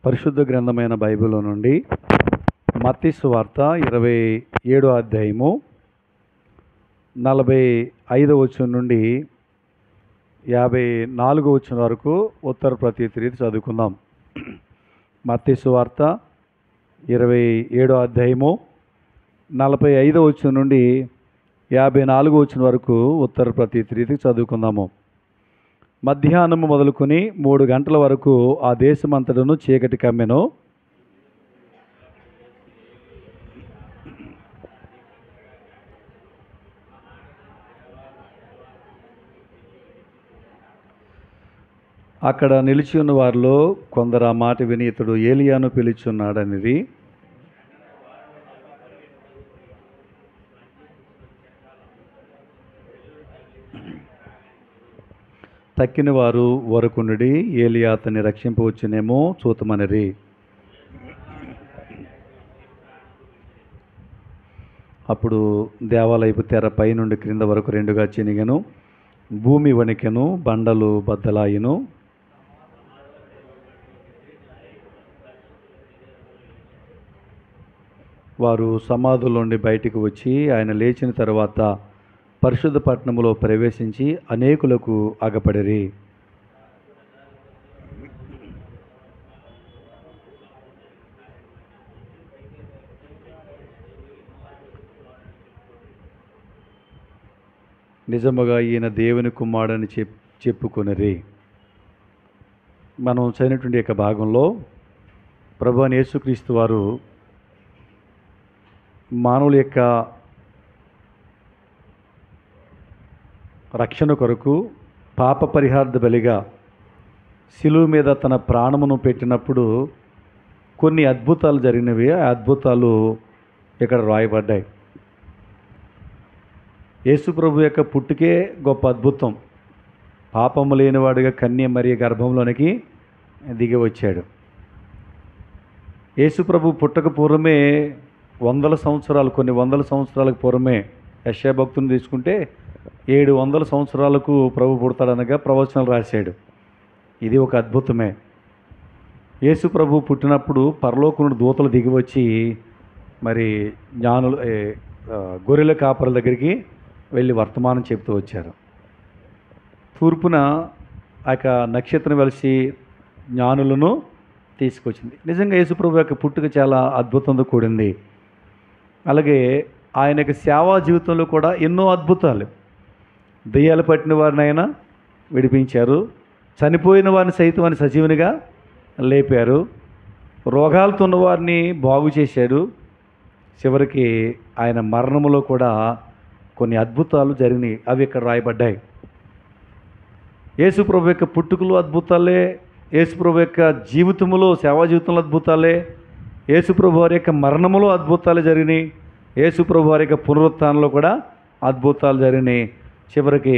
పరిశుద్ధ గ్రంథమైన బైబిల్లో నుండి మత్తయి సువార్త 27వ అధ్యాయము 45వ వచనం నుండి 54వ వచనం వరకు ఉత్తర ప్రతి రీతి చదువుకుందాం. మత్తయి సువార్త 27వ అధ్యాయము 45వ వచనం నుండి 54వ వచనం వరకు ఉత్తర ప్రతి రీతి చదువుకుందాము. మధ్యాహ్నము మొదలుకొని 3 గంటల వరకు ఆ దేశమంతటను చీకటి కమ్మెను. అక్కడ నిలిచి ఉన్న వారిలో కొందరు ఆ మాట విని ఇతడు ఏలియాను పిలుచున్నాడనిది. తక్కిన వారు వరకునుడి ఏలియా అతన్ని రక్షింపవచ్చునేమో చూతమనిరి. అప్పుడు దేవాలయపు తెర పైనుండి క్రింద వరకు 2గా చినిగెను, భూమి వణికెను, బండలు బద్దలాయిను. వారు సమాధుల నుండి బయటికి వచ్చి ఆయన లేచిన తర్వాత పరిశుద్ధ పట్టణములో ప్రవేశించి అనేకులకు అగపడిరి. నిజముగా ఈయన దేవుని కుమారుడని చెప్పుకొనిరి. మనం చదివినటువంటి యొక్క భాగంలో ప్రభువైన యేసుక్రీస్తు వారు మానవుల యొక్క రక్షణ కొరకు పాప పరిహార్థ బలిగా శిలువ మీద తన ప్రాణమును పెట్టినప్పుడు కొన్ని అద్భుతాలు జరిగినవి. ఆ అద్భుతాలు ఇక్కడ రాయబడ్డాయి. యేసు ప్రభు యొక్క పుట్టుకే గొప్ప అద్భుతం. పాపము లేనివాడుగా కన్య మరియ గర్భంలోనికి దిగి వచ్చాడు. యేసు ప్రభు పుట్టక పూర్వమే కొన్ని వందల సంవత్సరాలకు పూర్వమే యెషయా భక్తుని తీసుకుంటే 700 సంవత్సరాలకు ప్రభు పుడతాడనగా ప్రవచనాలు రాశాడు. ఇది ఒక అద్భుతమే. యేసు ప్రభు పుట్టినప్పుడు పరలోకం నుండి దూతలు దిగి వచ్చి మరి జ్ఞానులు గొర్రెల కాపరుల దగ్గరికి వెళ్ళి వర్తమానం చెప్తూ వచ్చారు. తూర్పున ఆ యొక్క నక్షత్రం వెలిసి జ్ఞానులను తీసుకొచ్చింది. నిజంగా యేసు ప్రభు యొక్క పుట్టుక చాలా అద్భుతంతో కూడింది. అలాగే ఆయన యొక్క సేవా జీవితంలో కూడా ఎన్నో అద్భుతాలు. దెయ్యాలు పట్టిన వారిని ఆయన విడిపించారు. చనిపోయిన వారిని సైతం ఆయన సజీవునిగా లేపారు. రోగాలతో ఉన్నవారిని బాగు చేశాడు. చివరికి ఆయన మరణములో కూడా కొన్ని అద్భుతాలు జరిగినాయి. అవి ఇక్కడ రాయబడ్డాయి. యేసు ప్రభు యొక్క పుట్టుకలు అద్భుతాలే, యేసు ప్రభు యొక్క జీవితంలో సేవా జీవితంలో అద్భుతాలే, యేసు ప్రభు వారి యొక్క మరణములో అద్భుతాలు జరిగినాయి, యేసు ప్రభు వారి యొక్క పునరుత్థానంలో కూడా అద్భుతాలు జరిగినాయి. చివరికి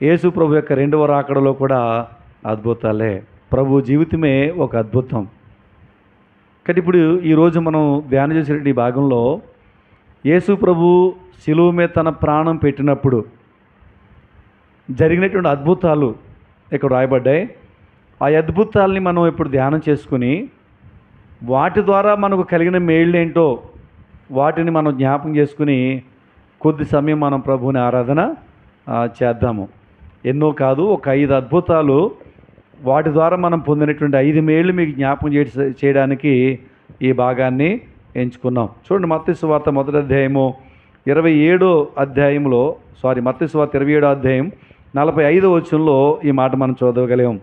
యేసు ప్రభు యొక్క 2వ రాకడలో కూడా అద్భుతాలే. ప్రభు జీవితమే ఒక అద్భుతం. కాబట్టి ఇప్పుడు ఈరోజు మనం ధ్యానం చేసే ఈ భాగంలో యేసు ప్రభు శిలువ మీద తన ప్రాణం పెట్టినప్పుడు జరిగినటువంటి అద్భుతాలు ఇక్కడ రాయబడ్డాయి. ఆ అద్భుతాలని మనం ఇప్పుడు ధ్యానం చేసుకుని వాటి ద్వారా మనకు కలిగిన మేళ్ళేంటో వాటిని మనం జ్ఞాపకం చేసుకుని కొద్ది సమయం మనం ప్రభువుని ఆరాధన చేద్దాము. ఎన్నో కాదు, ఒక 5 అద్భుతాలు, వాటి ద్వారా మనం పొందినటువంటి 5 మేళ్ళు మీకు జ్ఞాపకం చేయడానికి ఈ భాగాన్ని ఎంచుకున్నాం. చూడండి, మత్తయి సువార్త మొదటి అధ్యాయము 27వ అధ్యాయంలో మత్తయి సువార్త 27వ అధ్యాయం 45వ వచనంలో ఈ మాట మనం చదవగలిగాం.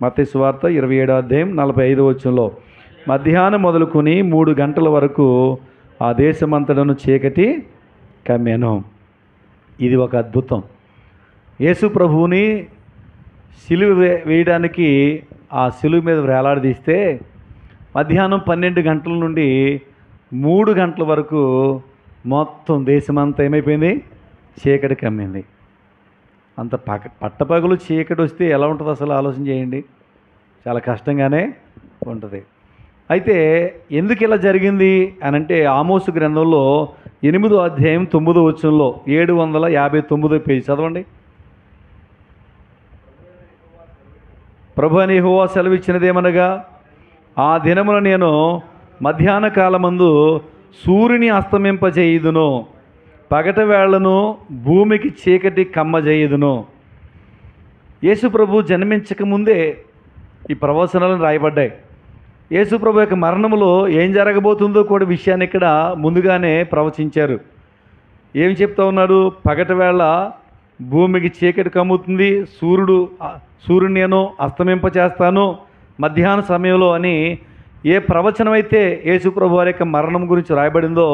మత్తయి సువార్త 27వ అధ్యాయం 45వ వచనంలో మధ్యాహ్నం మొదలుకొని 3 గంటల వరకు ఆ దేశమంతటను చీకటి కమ్మెను. ఇది ఒక అద్భుతం. యేసు ప్రభువుని సిలువ వేయడానికి ఆ సిలువ మీద వేలాడదీస్తే మధ్యాహ్నం 12 గంటల నుండి 3 గంటల వరకు మొత్తం దేశమంతా ఏమైపోయింది? చీకటి కమ్మింది. అంత పట్టపగలు చీకటి వస్తే ఎలా ఉంటుంది అసలు ఆలోచన చేయండి. చాలా కష్టంగానే ఉంటుంది. అయితే ఎందుకు ఇలా జరిగింది అనంటే ఆమోసు గ్రంథంలో 8వ అధ్యాయం 9వ వచనంలో 759 పేజీ చదవండి. ప్రభు అని యెహోవా సెలవిచ్చినదేమనగా, ఆ దినమున నేను మధ్యాహ్న కాలమందు సూర్యుని అస్తమింపజేయుదును, పగట వేళను భూమికి చీకటి కమ్మజేయుదును. యేసు ప్రభు జన్మించక ముందే ఈ ప్రవచనాలను రాయబడ్డాయి. యేసు ప్రభు యొక్క మరణములో ఏం జరగబోతుందో కూడా విషయాన్ని ఇక్కడ ముందుగానే ప్రవచించారు. ఏం చెప్తా ఉన్నాడు? పగటి వేళ భూమికి చీకటి కమ్ముతుంది, సూర్యుని నేను అస్తమింపచేస్తాను మధ్యాహ్న సమయంలో అని ఏ ప్రవచనం అయితే యేసుప్రభు వారి యొక్క మరణం గురించి రాయబడిందో,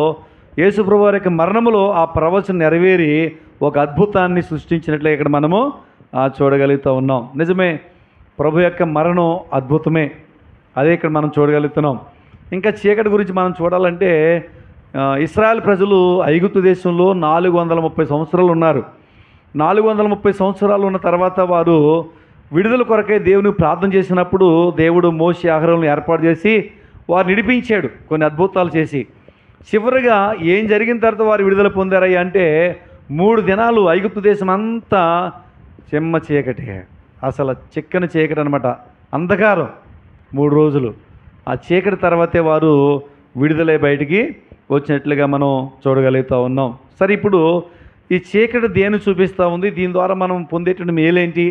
యేసుప్రభు వారి యొక్క మరణములో ఆ ప్రవచనం నెరవేరి ఒక అద్భుతాన్ని సృష్టించినట్లే ఇక్కడ మనము చూడగలుగుతూ ఉన్నాం. నిజమే, ప్రభు యొక్క మరణం అద్భుతమే, అదే ఇక్కడ మనం చూడగలుగుతున్నాం. ఇంకా చీకటి గురించి మనం చూడాలంటే, ఇశ్రాయేల్ ప్రజలు ఐగుప్తు దేశంలో 430 సంవత్సరాలు ఉన్నారు. 430 సంవత్సరాలు ఉన్న తర్వాత వారు విడుదల కొరకై దేవునికి ప్రార్థన చేసినప్పుడు దేవుడు మోషే అహరోనులను ఏర్పాటు చేసి వారు నడిపించాడు కొన్ని అద్భుతాలు చేసి. చివరిగా ఏం జరిగిన తర్వాత వారు విడుదల పొందారయ్యా అంటే 3 దినాలు ఐగుప్తు దేశం అంతా చెమ్మ చీకటి, అసలు చిక్కని చీకటి అనమాట, అంధకారం 3 రోజులు. ఆ చీకటి తర్వాతే వారు విడుదలై బయటికి వచ్చినట్లుగా మనం చూడగలుగుతూ ఉన్నాం. సరే, ఇప్పుడు ఈ చీకటి దేన్ని చూపిస్తూ ఉంది, దీని ద్వారా మనం పొందేటువంటి మేలేంటి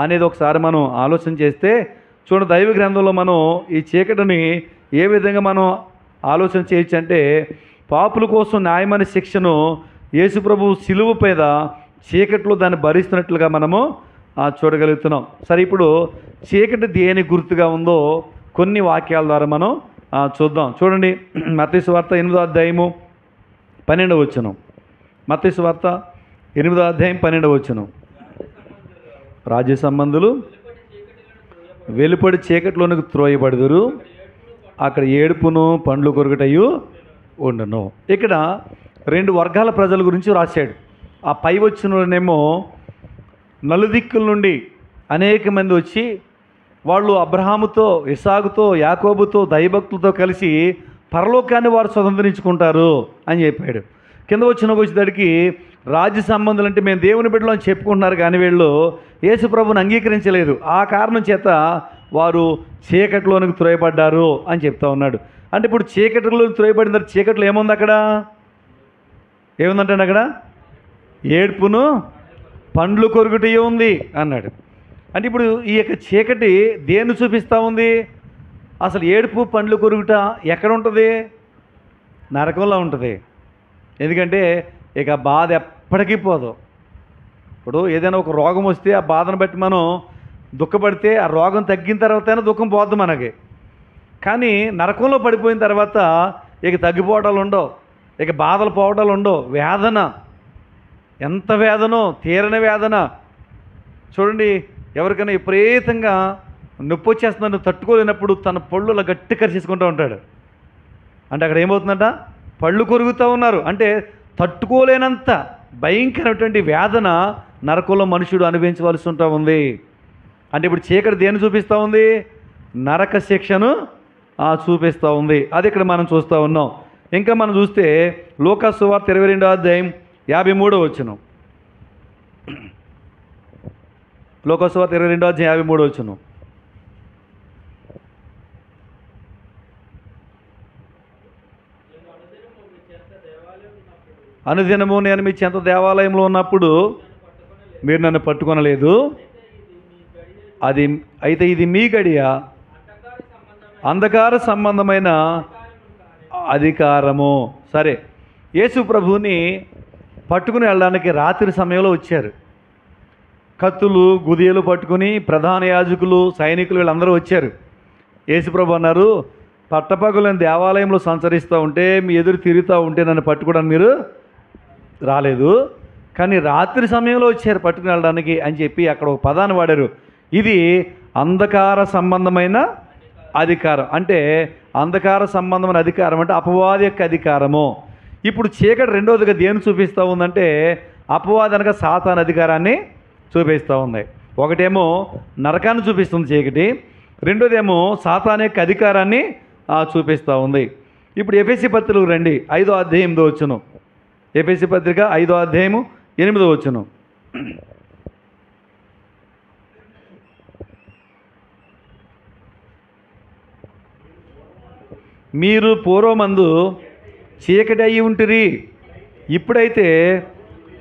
అనేది ఒకసారి మనం ఆలోచన చేస్తే చూడండి, దైవ గ్రంథంలో మనం ఈ చీకటిని ఏ విధంగా మనం ఆలోచన చేయొచ్చు అంటే, పాపుల కోసం న్యాయమైన శిక్షను యేసుప్రభు సిలువ మీద చీకట్లో దాన్ని భరిస్తున్నట్లుగా మనము చూడగలుగుతున్నాం. సరే, ఇప్పుడు చీకటి దేని గుర్తుగా ఉందో కొన్ని వాక్యాల ద్వారా మనం చూద్దాం. చూడండి, మత్తయి సువార్త 8వ అధ్యాయము 12వ వచనం. మత్తయి సువార్త 8వ అధ్యాయం 12వ వచనం. రాజ్య సంబంధులు వెలుపడి చీకటిలోనికి త్రోయబడుదురు, అక్కడ ఏడుపును పండ్లు కొరుకుటయు ఉండును. ఇక్కడ 2 వర్గాల ప్రజల గురించి రాశాడు. ఆ పై వచ్చిననేమో నలుదిక్కుల నుండి అనేక మంది వచ్చి వాళ్ళు అబ్రహాముతో, ఇస్సాకుతో, యాకోబుతో, దైవభక్తులతో కలిసి పరలోకాన్ని వారు స్వతంత్రించుకుంటారు అని చెప్పాడు. కింద వచ్చేసరికి రాజ్య సంబంధులు అంటే మేము దేవుని బిడ్డలు అని చెప్పుకుంటున్నారు, కానీ వీళ్ళు యేసు ప్రభువుని అంగీకరించలేదు. ఆ కారణం చేత వారు చీకటిలోనికి త్రోయబడ్డారు అని చెప్తా ఉన్నాడు. అంటే ఇప్పుడు చీకటిలో త్రోయబడిన తర్వాత చీకటిలో ఏముంది? అక్కడ ఏముందంటే అక్కడ ఏడ్పును పండ్లు కొరుకుటయే ఉంది అన్నాడు. అంటే ఇప్పుడు ఈ యొక్క చీకటి దేన్ని చూపిస్తూ ఉంది? అసలు ఏడుపు పండ్లు కొరుకుట ఎక్కడ ఉంటుంది? నరకంలో ఉంటుంది. ఎందుకంటే ఇక బాధ ఎప్పటికీ పోదు. ఇప్పుడు ఏదైనా ఒక రోగం వస్తే ఆ బాధను బట్టి మనం దుఃఖపడితే ఆ రోగం తగ్గిన తర్వాతైనా దుఃఖం పోద్దు మనకి. కానీ నరకంలో పడిపోయిన తర్వాత ఇక తగ్గిపోవటాలు ఉండవు, ఇక బాధలు పోవటాలు ఉండవు. వేదన, ఎంత వేదనో, తీరని వేదన. చూడండి, ఎవరికైనా విపరీతంగా నొప్పి వచ్చేస్తుందని తట్టుకోలేనప్పుడు తన పళ్ళు అలా గట్టి కరిచేసుకుంటూ ఉంటాడు. అంటే అక్కడ ఏమవుతుందంట? పళ్ళు కొరుకుతూ ఉన్నారు. అంటే తట్టుకోలేనంత భయంకరమైనటువంటి వేదన నరకంలో మనుషుడు అనుభవించవలసి ఉంటా ఉంది. అంటే ఇప్పుడు చీకటి దేన్ని చూపిస్తూ ఉంది? నరక శిక్షను చూపిస్తూ ఉంది. అది ఇక్కడ మనం చూస్తూ ఉన్నాం. ఇంకా మనం చూస్తే లూకా సువార్త 22వ అధ్యాయం 53వ వచనం. లూకా సువార్త 22వ అధ్యాయం 53వ వచనం. అనుదినము నేను మీ చెంత దేవాలయంలో ఉన్నప్పుడు మీరు నన్ను పట్టుకొనలేదు, అయితే ఇది మీ గడియ, అంధకార సంబంధమైన అధికారము. సరే, యేసు ప్రభువుని పట్టుకుని వెళ్ళడానికి రాత్రి సమయంలో వచ్చారు. కత్తులు, గుదియలు పట్టుకుని ప్రధాన యాజకులు, సైనికులు వీళ్ళందరూ వచ్చారు. యేసు ప్రభు అన్నారు, పట్టపగలని దేవాలయంలో సంచరిస్తూ ఉంటే, మీ ఎదురు తిరుగుతూ ఉంటే నన్ను పట్టుకోవడానికి మీరు రాలేదు, కానీ రాత్రి సమయంలో వచ్చారు పట్టుకుని వెళ్ళడానికి అని చెప్పి అక్కడ ఒక పదాన్ని వాడారు. ఇది అంధకార సంబంధమైన అధికారం. అంటే అంధకార సంబంధమైన అధికారం అంటే అపవాది యొక్క అధికారము. ఇప్పుడు చీకటి రెండవదిగా దేన్ని చూపిస్తూ ఉందంటే అపవాది అనగా సాతాను అధికారాన్ని చూపిస్తూ ఉంది. ఒకటేమో నరకాన్ని చూపిస్తుంది చీకటి, రెండోదేమో సాతాను యొక్క అధికారాన్ని చూపిస్తూ ఉంది. ఇప్పుడు ఎఫెసీ పత్రికకు రండి, 5వ అధ్యాయం 8వ వచనం. ఎఫెసీ పత్రిక 5వ అధ్యాయము 8వ వచనం. మీరు పూర్వమందు చీకటి అయి ఉంటిరి, ఇప్పుడైతే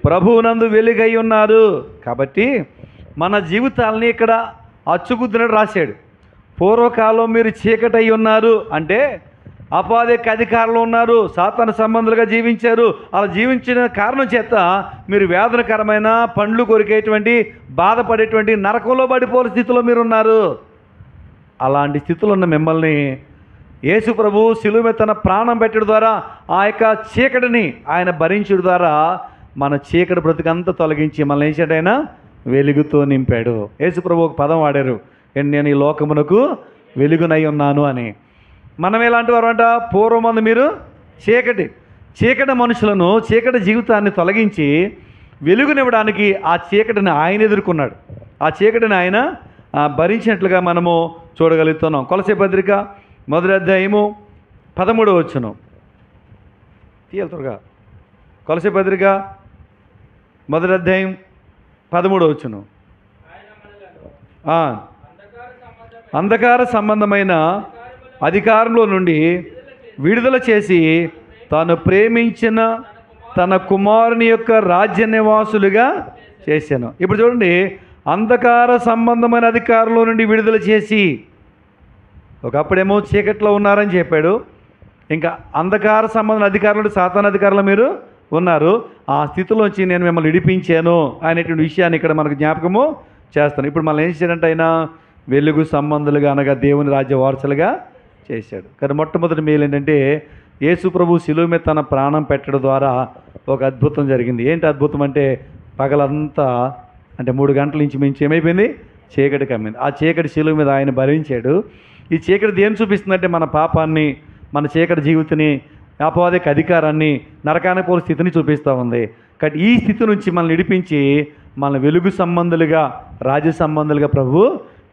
ప్రభువునందు వెలుగై ఉన్నారు. కాబట్టి మన జీవితాలని ఇక్కడ అచ్చుగుద్దినట్టు రాశాడు. పూర్వకాలం మీరు చీకటి అయి ఉన్నారు అంటే అపాధిక అధికారంలో ఉన్నారు, సాతాను సంబంధులుగా జీవించారు. అలా జీవించిన కారణం చేత మీరు వేదనకరమైన పండ్లు కొరికేటువంటి, బాధపడేటువంటి, నరకంలో పడిపోయే స్థితిలో మీరు ఉన్నారు. అలాంటి స్థితిలో ఉన్న మిమ్మల్ని యేసు ప్రభు శిలువ మీద తన ప్రాణం పెట్టడం ద్వారా ఆ యొక్క చీకటిని ఆయన భరించడం ద్వారా మన చీకటి బ్రతుకంతా తొలగించి మనల్ని ఏం చేశాడు? ఆయన వెలుగుతో నింపాడు. యేసు ప్రభు ఒక పదం వాడారు, నేను ఈ లోకమునకు వెలుగునై ఉన్నాను అని. మనం ఎలాంటి వారు అంట? పూర్వమందు మీరు చీకటి మనుషులను, చీకటి జీవితాన్ని తొలగించి వెలుగునివ్వడానికి ఆ చీకటిని ఆయన ఎదుర్కొన్నాడు. ఆ చీకటిని ఆయన భరించినట్లుగా మనము చూడగలుగుతున్నాం. కొలసీ పత్రిక 1వ అధ్యాయము 13వ వచనం తీయాలి త్వరగా. కొలసీ పత్రిక 1వ అధ్యాయం 13వ వచనం. అంధకార సంబంధమైన అధికారంలో నుండి విడుదల చేసి తాను ప్రేమించిన తన కుమారుని యొక్క రాజ్య నివాసులుగా చేశాను. ఇప్పుడు చూడండి, అంధకార సంబంధమైన అధికారంలో నుండి విడుదల చేసి, ఒకప్పుడేమో చీకట్లో ఉన్నారని చెప్పాడు, ఇంకా అంధకార సంబంధమైన అధికారులు, సాతాను అధికారులు మీరు ఉన్నారు, ఆ స్థితిలోంచి నేను మిమ్మల్ని విడిపించాను అనేటువంటి విషయాన్ని ఇక్కడ మనకు జ్ఞాపకము చేస్తాను. ఇప్పుడు మనల్ని ఏం చేశాడంటే ఆయన వెలుగు సంబంధులుగా అనగా దేవుని రాజ్య వారసులుగా చేశాడు. కానీ మొట్టమొదటి మేలు ఏంటంటే యేసు ప్రభు శిలువ మీద తన ప్రాణం పెట్టడం ద్వారా ఒక అద్భుతం జరిగింది. ఏంటి అద్భుతం అంటే పగలంతా అంటే 3 గంటల నుంచి మించి ఏమైపోయింది? చీకటి కమ్మింది. ఆ చీకటి శిలువ మీద ఆయన భరించాడు. ఈ చీకటి దేని చూపిస్తుందంటే మన పాపాన్ని, మన చీకటి జీవితాన్ని, అపవాదిక అధికారాన్ని, నరకానికి పోలే స్థితిని చూపిస్తూ ఉంది. కాబట్టి ఈ స్థితి నుంచి మనల్ని విడిపించి మన వెలుగు సంబంధులుగా, రాజ్య సంబంధులుగా ప్రభు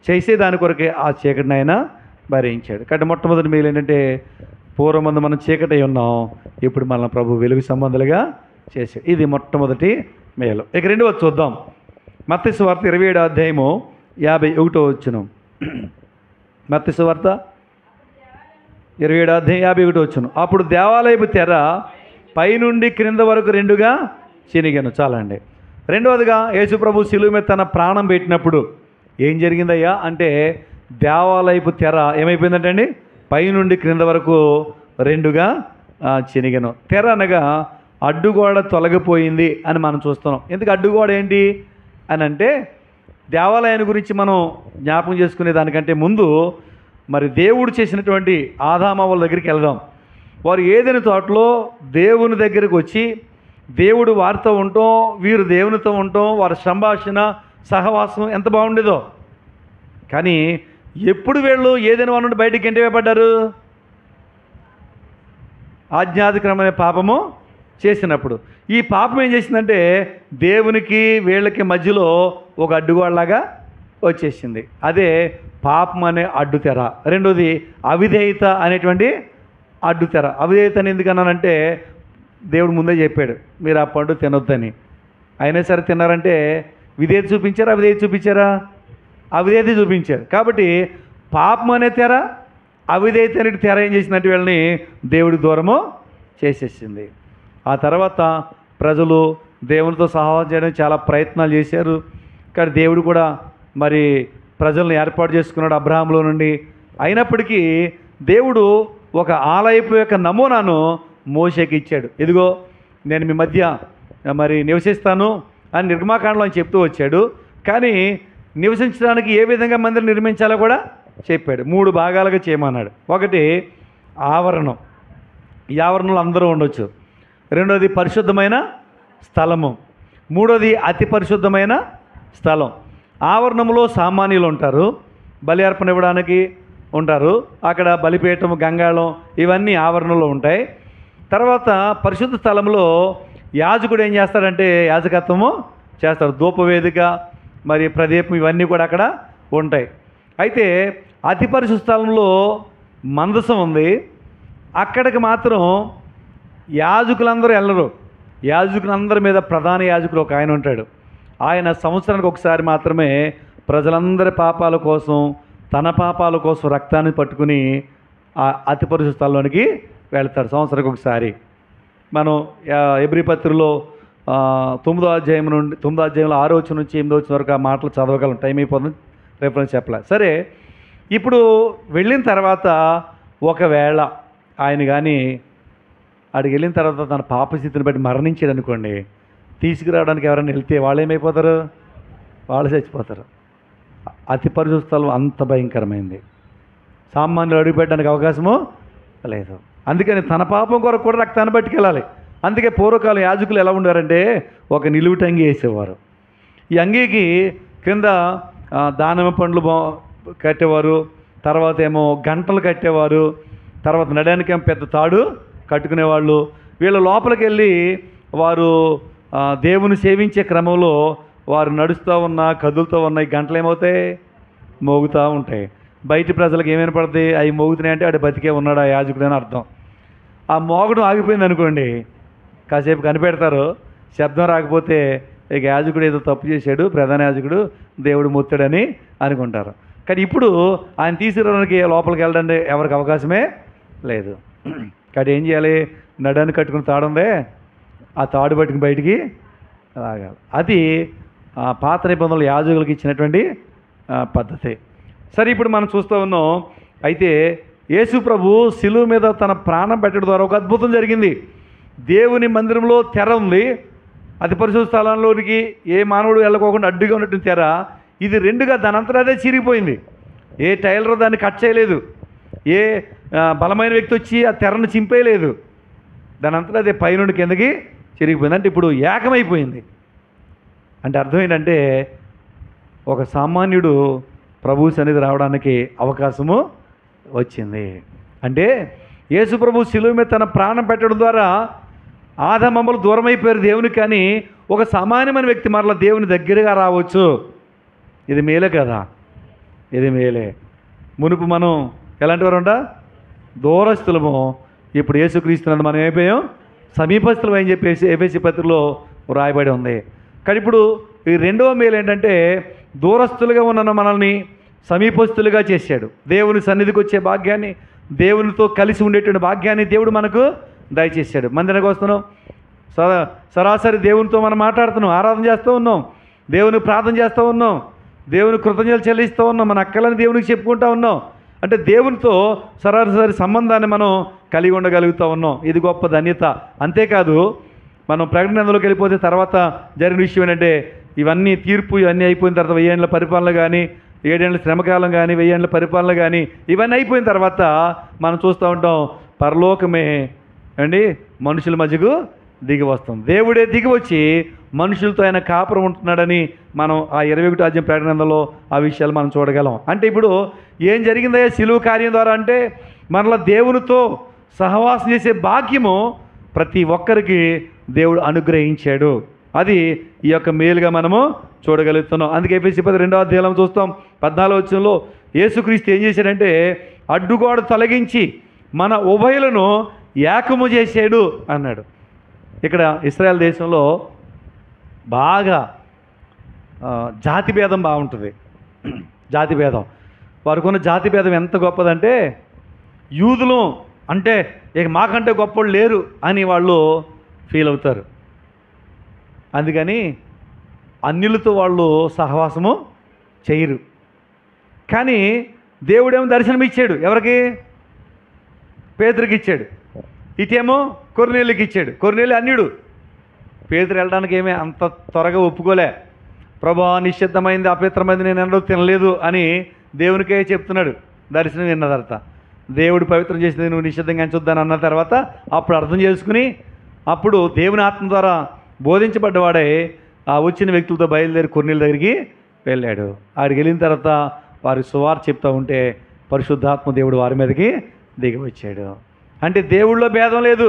చేసేదాని కొరకే ఆ చీకటిని ఆయన భరించాడు. కాబట్టి మొట్టమొదటి మేలు ఏంటంటే పూర్వమందు మనం చీకటి ఉన్నాం, ఇప్పుడు మన ప్రభు వెలుగు సంబంధులుగా చేశాడు. ఇది మొట్టమొదటి మేలు. ఇక రెండవది చూద్దాం. మత్తయి సువార్త 27వ అధ్యాయము 51వ వచనం. మత్తయి సువార్త 27వ అధ్యాయం 51వ వచనం. అప్పుడు దేవాలయపు తెర పైనుండి క్రింద వరకు 2గా చినిగాను. చాలండి. రెండవదిగా యేసు ప్రభు శిలువ మీద తన ప్రాణం పెట్టినప్పుడు ఏం జరిగిందయ్యా అంటే దేవాలయపు తెర ఏమైపోయిందంటే అండి పైనుండి క్రింద వరకు 2గా చినిగాను. తెర అనగా అడ్డుగోడ తొలగిపోయింది అని మనం చూస్తున్నాం. ఎందుకు అడ్డుగోడ ఏంటి అని అంటే దేవాలయాన్ని గురించి మనం జ్ఞాపకం చేసుకునే దానికంటే ముందు మరి దేవుడు చేసినటువంటి ఆదామవ్వల దగ్గరికి వెళ్దాం. వారు ఏదైనా తోటలో దేవుని దగ్గరికి వచ్చి దేవుడు వారితో ఉండటం, వీరు దేవునితో ఉండటం, వారి సంభాషణ, సహవాసం ఎంత బాగుండేదో. కానీ ఎప్పుడు వీళ్ళు ఏదైనా వారి నుండి బయటికి ఎంటే పడ్డారు? ఆజ్ఞాతిక్రమమైన పాపము చేసినప్పుడు. ఈ పాపం ఏం చేసిందంటే దేవునికి వీళ్ళకి మధ్యలో ఒక అడ్డుగోడలాగా వచ్చేసింది. అదే పాపం అనే అడ్డుతెర. రెండోది అవిధేయత అనేటువంటి అడ్డుతెర. అవిధేయత అని ఎందుకన్నానంటే దేవుడు ముందే చెప్పాడు మీరు ఆ పండు తినొద్దని. అయినా సరే తిన్నారంటే విధేయత చూపించారా, అవిధేయత చూపించారా? అవిధేయత చూపించారు. కాబట్టి పాపం అనే తెర, అవిధేయత అనే తెర ఏం చేసిందంటే వీళ్ళని దేవుడి దూరము చేసేసింది. ఆ తర్వాత ప్రజలు దేవునితో సహవాసం చేయడానికి చాలా ప్రయత్నాలు చేశారు. కానీ దేవుడు కూడా మరి ప్రజలను ఏర్పాటు చేసుకున్నాడు అబ్రహాంలో నుండి. అయినప్పటికీ దేవుడు ఒక ఆలయపు యొక్క నమూనాను మోషేకి ఇచ్చాడు. ఇదిగో నేను మీ మధ్య మరి నివసిస్తాను అని నిర్మాకాండలో అని చెప్తూ వచ్చాడు. కానీ నివసించడానికి ఏ విధంగా మందిరం నిర్మించాలో కూడా చెప్పాడు. 3 భాగాలుగా చేయమన్నాడు. ఒకటి ఆవరణం, ఈ ఆవరణలో అందరూ ఉండొచ్చు. రెండోది పరిశుద్ధమైన స్థలము. మూడోది అతి పరిశుద్ధమైన స్థలం. ఆవరణంలో సామాన్యులు ఉంటారు, బలి అర్పణ ఇవ్వడానికి ఉంటారు. అక్కడ బలిపీఠం, గంగాళం ఇవన్నీ ఆవరణలో ఉంటాయి. తర్వాత పరిశుద్ధ స్థలంలో యాజకుడు ఏం చేస్తాడంటే యాజకత్వము చేస్తాడు. ధూపవేదిక, మరి ప్రదీపం ఇవన్నీ కూడా అక్కడ ఉంటాయి. అయితే అతి పరిశుద్ధ స్థలంలో మందసం ఉంది. అక్కడికి మాత్రం యాజకులందరూ వెళ్ళరు. యాజకులందరి మీద ప్రధాన యాజకుడు ఒక ఆయన ఉంటాడు. ఆయన సంవత్సరానికి ఒకసారి మాత్రమే ప్రజలందరి పాపాల కోసం, తన పాపాల కోసం రక్తాన్ని పట్టుకుని ఆ అతి పరిశుద్ధ స్థలంలోనికి వెళ్తాడు సంవత్సరానికి ఒకసారి. మనం ఎబ్రీ పత్రికలో 9వ అధ్యాయం నుండి 9వ అధ్యాయంలో 6వ వచనం నుంచి 8వ వచనం వరకు ఆ మాటలు చదవగలం. టైం అయిపోతుంది, రెఫరెన్స్ చెప్పలే. సరే, ఇప్పుడు వెళ్ళిన తర్వాత ఒకవేళ ఆయన కానీ అక్కడికి వెళ్ళిన తర్వాత తన పాపస్థితిని బట్టి మరణించాడు అనుకోండి, తీసుకురావడానికి ఎవరైనా వెళ్తే వాళ్ళు ఏమైపోతారు? వాళ్ళు చచ్చిపోతారు. అతి పరిశుద్ధ స్థలం అంత భయంకరమైంది, సామాన్యులు అడుగుపెట్టడానికి అవకాశము లేదు. అందుకని తన పాపం కొరకు కూడా రక్తాన్ని పట్టుకెళ్ళాలి. అందుకే పూర్వకాలం యాజకులు ఎలా ఉండారంటే ఒక నిలువుటి అంగి వేసేవారు. ఈ అంగీకి కింద దానిమ్మ పండ్లు కట్టేవారు, తర్వాత ఏమో గంటలు కట్టేవారు, తర్వాత నడయానికేమో పెద్ద తాడు కట్టుకునేవాళ్ళు. వీళ్ళ లోపలికి వెళ్ళి వారు దేవుని సేవించే క్రమంలో వారు నడుస్తూ ఉన్నా కదులుతూ ఉన్న ఈ గంటలు ఏమవుతాయి? మోగుతూ ఉంటాయి. బయటి ప్రజలకు ఏమైనా పడుతుంది? అవి మోగుతున్నాయి అంటే ఆడు బతికే ఉన్నాడు ఆ యాజకుడు అని అర్థం. ఆ మోగడం ఆగిపోయింది అనుకోండి, కాసేపు కనిపెడతారు, శబ్దం రాకపోతే ఇక యాజకుడు ఏదో తప్పు చేశాడు, ప్రధాన యాజకుడు దేవుడు మొత్తాడని అనుకుంటారు. కానీ ఇప్పుడు ఆయన తీసుకురావడానికి లోపలికి వెళ్ళడానికి ఎవరికి అవకాశమే లేదు. కాబట్టి ఏం చేయాలి? నడాన్ని కట్టుకుని తాడు ఉందే, ఆ తాడు పట్టుకుని బయటికి లాగాలి. అది పాత నిబంధనలు యాజకులకు ఇచ్చినటువంటి పద్ధతి. సరే, ఇప్పుడు మనం చూస్తూ ఉన్నాం. అయితే యేసు ప్రభు శిలువ మీద తన ప్రాణం పెట్టడం ద్వారా ఒక అద్భుతం జరిగింది. దేవుని మందిరంలో తెర ఉంది, అతి పరిశుద్ధ స్థలంలోనికి ఏ మానవుడు వెళ్ళకోకుండా అడ్డుగా ఉన్నటువంటి తెర. ఇది రెండుగా దానంతటా అదే చిరిగిపోయింది. ఏ టైలర్ దాన్ని కట్ చేయలేదు, ఏ బలమైన వ్యక్తి వచ్చి ఆ తెరను చింపేయలేదు. దానంతటా అదే పైనుండి కిందకి చిరిగిపోయింది. అంటే ఇప్పుడు ఏకమైపోయింది. అంటే అర్థం ఏంటంటే ఒక సామాన్యుడు ప్రభు సన్నిధి రావడానికి అవకాశము వచ్చింది. అంటే యేసు ప్రభు శిలువ మీద తన ప్రాణం పెట్టడం ద్వారా ఆదామమ్మలు దూరం అయిపోయారు దేవునికి. కానీ ఒక సామాన్యమైన వ్యక్తి మరలా దేవుని దగ్గరగా రావచ్చు. ఇది మేలే కదా, ఇది మేలే. మునుపు మనం ఎలాంటి వారు ఉంటా? దూరస్తులము. ఇప్పుడు యేసుక్రీస్తునందు మనం అయిపోయాం సమీపస్తులం అని చెప్పేసి ఎఫెసీ పత్రికలో రాయబడి ఉంది. కానీ ఇప్పుడు ఈ రెండవ మేలు ఏంటంటే దూరస్తులుగా ఉన్న మనల్ని సమీపస్తులుగా చేశాడు. దేవుని సన్నిధికి వచ్చే భాగ్యాన్ని, దేవునితో కలిసి ఉండేటువంటి భాగ్యాన్ని దేవుడు మనకు దయచేశాడు. మందిరానికి వస్తున్నాం, సరాసరి దేవునితో మనం మాట్లాడుతున్నాం, ఆరాధన చేస్తూ ఉన్నాం, దేవుని ప్రార్థన చేస్తూ ఉన్నాం, దేవుని కృతజ్ఞతలు చెల్లిస్తూ ఉన్నాం, మన అక్కలని దేవునికి చెప్పుకుంటూ ఉన్నాం. అంటే దేవునితో సరాసరి సంబంధాన్ని మనం కలిగి ఉండగలుగుతూ ఉన్నాం. ఇది గొప్ప ధన్యత. అంతేకాదు, మనం ప్రకటనలోకి వెళ్ళిపోతే తర్వాత జరిగిన విషయం ఏంటంటే ఇవన్నీ తీర్పు ఇవన్నీ అయిపోయిన తర్వాత 1000 ఏళ్ళ పరిపాలన కానీ, 7 ఏళ్ళ శ్రమకాలం కానీ, 1000 ఏళ్ళ పరిపాలన కానీ ఇవన్నీ అయిపోయిన తర్వాత మనం చూస్తూ ఉంటాం పరలోకమే అండి మనుషుల మధ్యకు దిగి వస్తాం. దేవుడే దిగి వచ్చి మనుషులతో ఆయన కాపురం ఉంటున్నాడని మనం ఆ 21వ అధ్యాయం ప్రకటనలో ఆ విషయాలు మనం చూడగలం. అంటే ఇప్పుడు ఏం జరిగిందయ్యా శిలువ కార్యం ద్వారా అంటే మనలో దేవునితో సహవాసం చేసే భాగ్యము ప్రతి ఒక్కరికి దేవుడు అనుగ్రహించాడు. అది ఈ యొక్క మేలుగా మనము చూడగలుగుతున్నాం. అందుకే ఎఫెసీ 2వ అధ్యాయం చూస్తాం 14వ వచనంలో యేసుక్రీస్తు ఏం చేశాడంటే అడ్డుగోడ తొలగించి మన ఉభయులను ఏకము చేశాడు అన్నాడు. ఇక్కడ ఇశ్రాయేల్ దేశంలో బాగా జాతి భేదం బాగుంటుంది. జాతి భేదం, వారికి ఉన్న జాతి భేదం ఎంత గొప్పదంటే యూదులు అంటే ఇక మాకంటే గొప్పవాళ్ళు లేరు అని వాళ్ళు ఫీల్ అవుతారు. అందుకని అన్యులతో వాళ్ళు సహవాసము చేయరు. కానీ దేవుడేమో దర్శనం ఇచ్చాడు. ఎవరికి? పేతురుకి ఇచ్చాడు. ఇటేమో కొర్నేలికి ఇచ్చాడు. కొర్నేలి అన్యుడు. పేతురు వెళ్ళడానికి ఏమీ అంత త్వరగా ఒప్పుకోలే. ప్రభువా నిషిద్ధమైంది అపవిత్రమైంది నేను ఎన్నడూ తినలేదు అని దేవునికే చెప్తున్నాడు. దర్శనం విన్న తర్వాత దేవుడు పవిత్రం చేసింది నువ్వు నిషిద్ధంగా ఎంచొద్దని అన్న తర్వాత అప్పుడు అర్థం చేసుకుని అప్పుడు దేవుని ఆత్మ ద్వారా బోధించబడ్డవాడే ఆ వచ్చిన వ్యక్తులతో బయలుదేరి కొర్నేలి దగ్గరికి వెళ్ళాడు. ఆడికి వెళ్ళిన తర్వాత వారి సువార్త చెప్తూ ఉంటే పరిశుద్ధాత్మ దేవుడు వారి మీదకి దిగి వచ్చాడు. అంటే దేవుళ్ళో భేదం లేదు.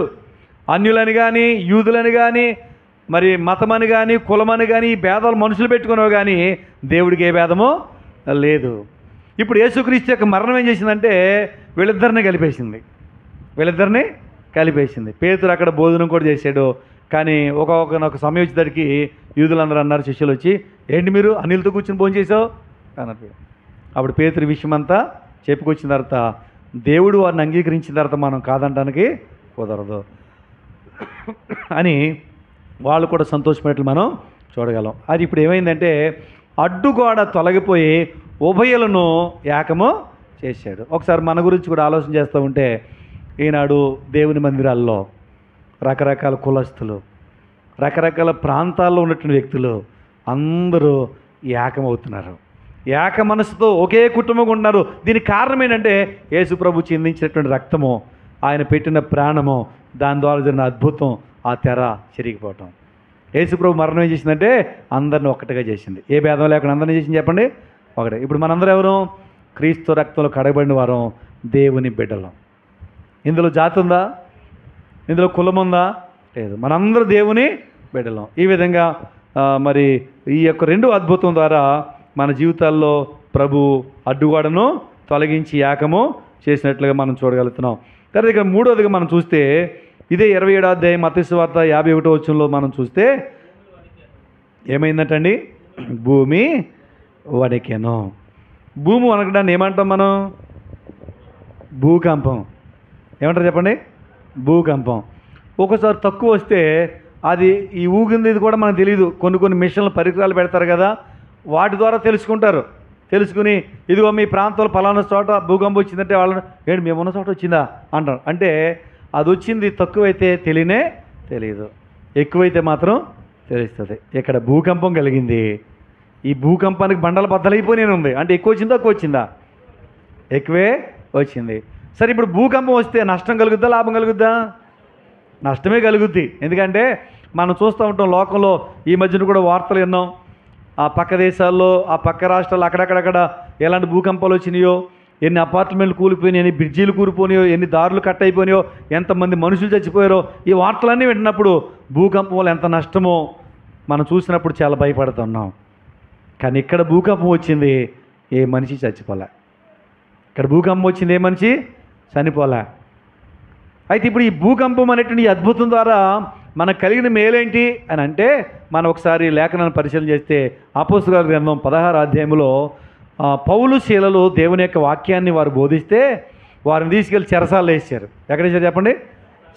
అన్యులని కానీ యూదులని కానీ మరి మతమని కానీ కులమని కానీ ఈ భేదాలు మనుషులు పెట్టుకున్నావు కానీ దేవుడికి ఏ భేదమో లేదు. ఇప్పుడు యేసుక్రీస్తు యొక్క మరణం ఏం చేసిందంటే వీళ్ళిద్దరిని కలిపేసింది. పేతురు అక్కడ భోజనం కూడా చేశాడు. కానీ ఒక సమయం వచ్చేసరికి యూదులందరూ అన్నారు, శిష్యులు వచ్చి ఏంటి మీరు అనిలతో కూర్చొని భోజనం చేసావు అన్నారు. అప్పుడు పేతురు విషయం అంతా చెప్పుకొచ్చిన తర్వాత దేవుడు వారిని అంగీకరించిన తర్వాత మనం కాదంటానికి కుదరదు అని వాళ్ళు కూడా సంతోషపడినట్లు మనం చూడగలం. అది ఇప్పుడు ఏమైందంటే అడ్డుగోడ తొలగిపోయి ఉభయులను ఏకము చేశాడు. ఒకసారి మన గురించి కూడా ఆలోచన చేస్తూ ఉంటే ఈనాడు దేవుని మందిరాల్లో రకరకాల కులస్తులు, రకరకాల ప్రాంతాల్లో ఉన్నటువంటి వ్యక్తులు అందరూ ఏకమవుతున్నారు. ఏక మనసుతో ఒకే కుటుంబంగా ఉన్నారు. దీనికి కారణం ఏంటంటే యేసు ప్రభు చిందించినటువంటి రక్తము, ఆయన పెట్టిన ప్రాణము, దాని ద్వారా జరిగిన అద్భుతం, ఆ తెర చిరిగిపోవటం. యేసు ప్రభు మరణం ఏం చేసిందంటే అందరిని ఒక్కటిగా చేసింది. ఏ భేదం లేకుండా అందరినీ చేసింది చెప్పండి, ఒకటే. ఇప్పుడు మనందరం ఎవరు? క్రీస్తు రక్తంలో కడగబడిన వారం, దేవుని బిడ్డలం. ఇందులో జాతి ఉందా? ఇందులో కులం ఉందా? లేదు. మనందరూ దేవుని బిడ్డలం. ఈ విధంగా మరి ఈ యొక్క రెండు అద్భుతం ద్వారా మన జీవితాల్లో ప్రభు అడ్డుగోడను తొలగించి ఏకము చేసినట్లుగా మనం చూడగలుగుతున్నాం. తర్వాత ఇక్కడ మూడవదిగా మనం చూస్తే ఇదే 27వ అధ్యాయం మత్తయి సువార్త 51వ వచనంలో మనం చూస్తే ఏమైందంటండి? భూమి వణికెను. భూమి వణకడాన్ని ఏమంటాం మనం? భూకంపం. ఏమంటారు చెప్పండి? భూకంపం. ఒకసారి తక్కువ వస్తే అది ఈ ఊగింది ఇది కూడా మనకు తెలియదు. కొన్ని మిషన్లు పరికరాలు పెడతారు కదా, వాటి ద్వారా తెలుసుకుంటారు. తెలుసుకుని ఇదిగో మీ ప్రాంతంలో పలానా చోట భూకంపం వచ్చిందంటే వాళ్ళని ఏంటి మేము ఉన్న చోట వచ్చిందా అంటారు. అంటే అది వచ్చింది తక్కువైతే తెలియదు, ఎక్కువైతే మాత్రం తెలుస్తుంది. ఇక్కడ భూకంపం కలిగింది. ఈ భూకంపానికి బండల బద్దలైపోయి ఉంది. అంటే ఎక్కువ వచ్చిందా తక్కువ వచ్చిందా? ఎక్కువే వచ్చింది. సరే, ఇప్పుడు భూకంపం వస్తే నష్టం కలుగుద్దా లాభం కలుగుద్దా? నష్టమే కలుగుద్ది. ఎందుకంటే మనం చూస్తూ ఉంటాం లోకంలో ఈ మధ్యన కూడా వార్తలు విన్నాం. ఆ పక్క దేశాల్లో, ఆ పక్క రాష్ట్రాల్లో అక్కడక్కడక్కడ ఎలాంటి భూకంపాలు వచ్చినాయో, ఎన్ని అపార్ట్మెంట్లు కూలిపోయినాయో, ఎన్ని బ్రిడ్జీలు కూలిపోయినాయో, ఎన్ని దారులు కట్ అయిపోయినాయో, ఎంతమంది మనుషులు చచ్చిపోయారో, ఈ వార్తలన్నీ వింటున్నప్పుడు భూకంపం వల్ల ఎంత నష్టమో మనం చూసినప్పుడు చాలా భయపడుతున్నాం. కానీ ఇక్కడ భూకంపం వచ్చింది, ఏ మనిషి చచ్చిపోలే. ఇక్కడ భూకంపం వచ్చింది, ఏ మనిషి చనిపోలే. అయితే ఇప్పుడు ఈ భూకంపం అనేటువంటి ఈ అద్భుతం ద్వారా మనకు కలిగిన మేలేంటి అని అంటే, మనం ఒకసారి లేఖనాన్ని పరిశీలన చేస్తే అపోస్తలుల గ్రంథం 16వ అధ్యాయంలో పౌలు శీలలు దేవుని యొక్క వాక్యాన్ని వారు బోధిస్తే వారిని తీసుకెళ్ళి చెరసాల్లో వేసారు. ఎక్కడ వేసారు చెప్పండి?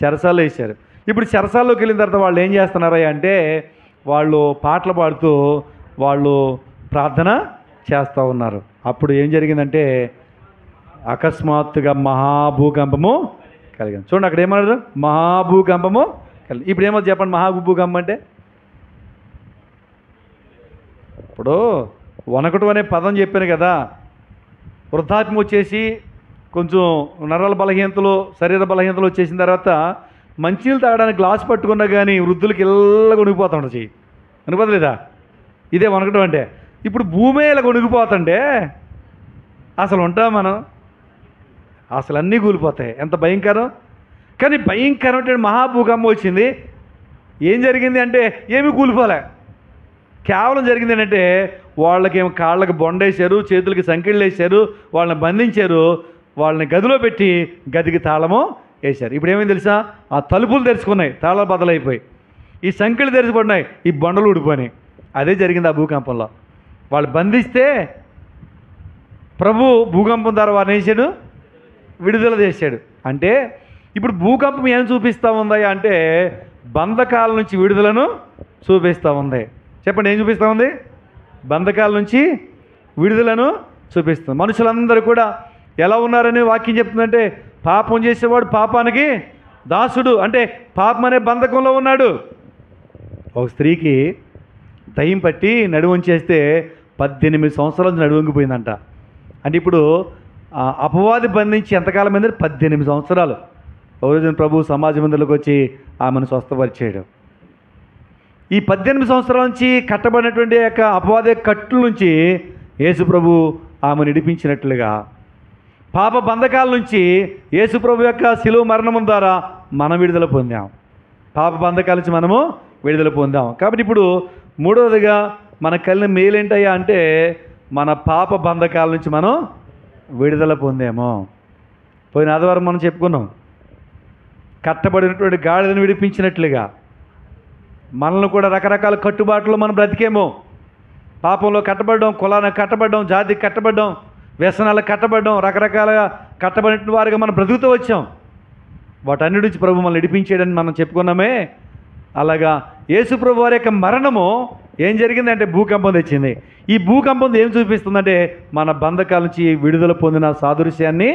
చెరసాల్లో వేసారు. ఇప్పుడు చెరసాల్లోకి వెళ్ళిన తర్వాత వాళ్ళు ఏం చేస్తున్నారా అంటే, వాళ్ళు పాటలు పాడుతూ వాళ్ళు ప్రార్థన చేస్తూ ఉన్నారు. అప్పుడు ఏం జరిగిందంటే అకస్మాత్తుగా మహాభూకంపము కలిగింది. చూడండి అక్కడ ఏమన్నారు? మహాభూకంపము కలిగింది. ఇప్పుడు ఏమో చెప్పండి, మహాభూకంపం అంటే? ఇప్పుడు వణకటం అనే పదం చెప్పాను కదా, వృద్ధాప్యం వచ్చేసి కొంచెం నరాల బలహీనతలు, శరీర బలహీనతలు వచ్చేసిన తర్వాత మంచినీళ్ళు తాగడానికి గ్లాస్ పట్టుకున్నా కానీ వృద్ధులకి ఇళ్ళ కొనిగిపోతుండ చెయ్యి, అనిపోతలేదా? ఇదే వణకటం అంటే. ఇప్పుడు భూమే ఇలా కొనిగిపోతుంటే అసలు ఉంటాం మనం? అసలు అన్నీ కూలిపోతాయి. ఎంత భయంకరం! కానీ భయంకరమైన మహాభూకంపం వచ్చింది. ఏం జరిగింది అంటే ఏమీ కూలిపోలే. కేవలం జరిగింది ఏంటంటే వాళ్ళకేమో కాళ్ళకి బొండేశారు, చేతులకి సంకెళ్ళు వేశారు, వాళ్ళని బంధించారు, వాళ్ళని గదిలో పెట్టి గదికి తాళము వేశారు. ఇప్పుడు ఏమైంది తెలుసా? ఆ తలుపులు తెరుచుకున్నాయి, తాళాలు బద్దలైపోయి, ఈ సంకెళ్ళు తెరిచిపడినాయి, ఈ బండలు ఊడిపోయినాయి. అదే జరిగింది ఆ భూకంపంలో. వాళ్ళు బంధిస్తే ప్రభు భూకంపం ద్వారా వారిని వేసాడు, విడుదల చేశాడు. అంటే ఇప్పుడు భూకంపం ఏం చూపిస్తూ ఉందా అంటే బంధకాల నుంచి విడుదలను చూపిస్తూ ఉంది. చెప్పండి, ఏం చూపిస్తూ ఉంది? బంధకాల నుంచి విడుదలను చూపిస్తుంది. మనుషులందరూ కూడా ఎలా ఉన్నారని వాక్యం చెప్తుందంటే, పాపం చేసేవాడు పాపానికి దాసుడు, అంటే పాపం అనే బంధకంలో ఉన్నాడు. ఒక స్త్రీకి దయ్యం పట్టి నడువంచేస్తే 18 సంవత్సరాల నుంచి నడువంగిపోయిందంట. అంటే ఇప్పుడు అపవాది బంధించి ఎంతకాలం అయింది? 18 సంవత్సరాలు. ఒక రోజున ప్రభు సమాజ మందిరంలోకి వచ్చి ఆమెను స్వస్థపరిచాడు. ఈ 18 సంవత్సరాల నుంచి కట్టబడినటువంటి యొక్క అపవాది కట్టుల నుంచి యేసు ప్రభు ఆమెను విడిపించినట్లుగా, పాప బంధకాల నుంచి యేసు ప్రభు యొక్క శిలువ మరణం ద్వారా మనం విడుదల పొందాం. పాప బంధకాల నుంచి మనము విడుదల పొందాం. కాబట్టి ఇప్పుడు మూడవదిగా మన కలిగిన మేలేంటయ్యా అంటే మన పాప బంధకాల నుంచి మనం విడుదల పొందాము. పోయిన ఆదివారం మనం చెప్పుకున్నాం, కట్టబడినటువంటి గాడిదను విడిపించినట్లుగా మనల్ని కూడా రకరకాల కట్టుబాట్లు మనం బ్రతికేమో. పాపంలో కట్టబడ్డాం, కులానికి కట్టబడ్డాం, జాతికి కట్టబడ్డాం, వ్యసనాలకు కట్టబడడం, రకరకాలుగా కట్టబడిన వారిగా మనం బ్రతుకుతూ వచ్చాం. వాటన్నిటి నుంచి ప్రభు మనల్ని విడిపించేయడని మనం చెప్పుకున్నామే. అలాగా యేసు ప్రభు వారి యొక్క మరణము ఏం జరిగిందంటే భూకంపం తెచ్చింది. ఈ భూకంపం ఏం చూపిస్తుందంటే మన బంధకాల నుంచి విడుదల పొందిన సాదృశ్యాన్ని